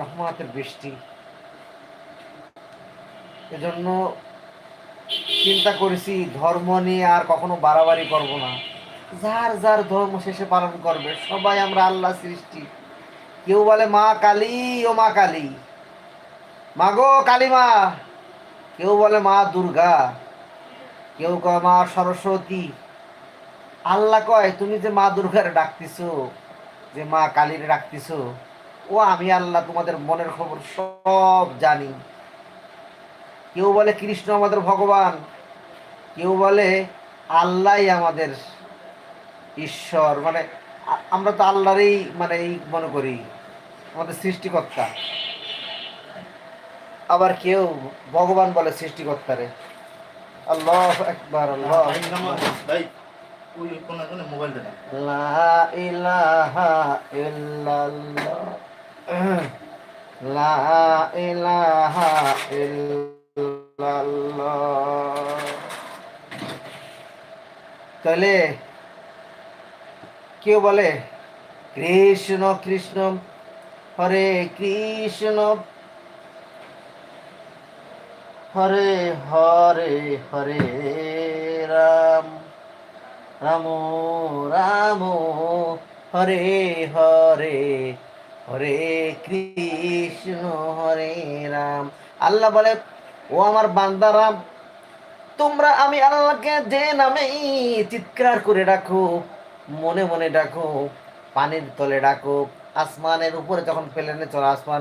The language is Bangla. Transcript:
রহমতের বৃষ্টি। এজন্য চিন্তা করেছি ধর্ম নিয়ে আর কখনো বাড়াবাড়ি করব না। যার যার ধর্ম শেষে পালন করবে, সবাই আমরা আল্লাহ সৃষ্টি। কেউ বলে মা কালী, ও মা কালী, মা গো কালী মা। কেউ বলে মা দুর্গা, কেউ কয় মা সরস্বতী। আল্লাহ কয় তুমি যে মা দুর্গার ডাকতেছো, যে মা কালীর ডাকতেছো, ও আমি আল্লাহ তোমাদের মনের খবর সব জানি। কেউ বলে কৃষ্ণ আমাদের ভগবান, কেউ বলে আল্লাহই আমাদের ঈশ্বর, মানে আমরা তো আল্লাহরই মানে এই মনে করি আমাদের সৃষ্টিকর্তা। আবার কেউ ভগবান বলে সৃষ্টিকর্তারে। আল্লাহ একবার, আল্লাহ ভাই ওই কোন মোবাইল দেন। লা ইলাহা ইল্লাল্লাহ, লা ইলাহা ইল্লাল্লাহ। তাহলে কেউ বলে কৃষ্ণ কৃষ্ণ, হরে কৃষ্ণ, হরে হরে, হরে রাম, রাম রাম, হরে হরে, হরে কৃষ্ণ, হরে রাম। আল্লাহ বলে ও আমার বান্দারাম, তোমরা আমি আল্লাহকে যে নামেই চিৎকার করে ডাকো, মনে মনে ডাকো, পানির তলে ডাকো, আসমানের উপরে যখন প্লেনে চলো, আসমান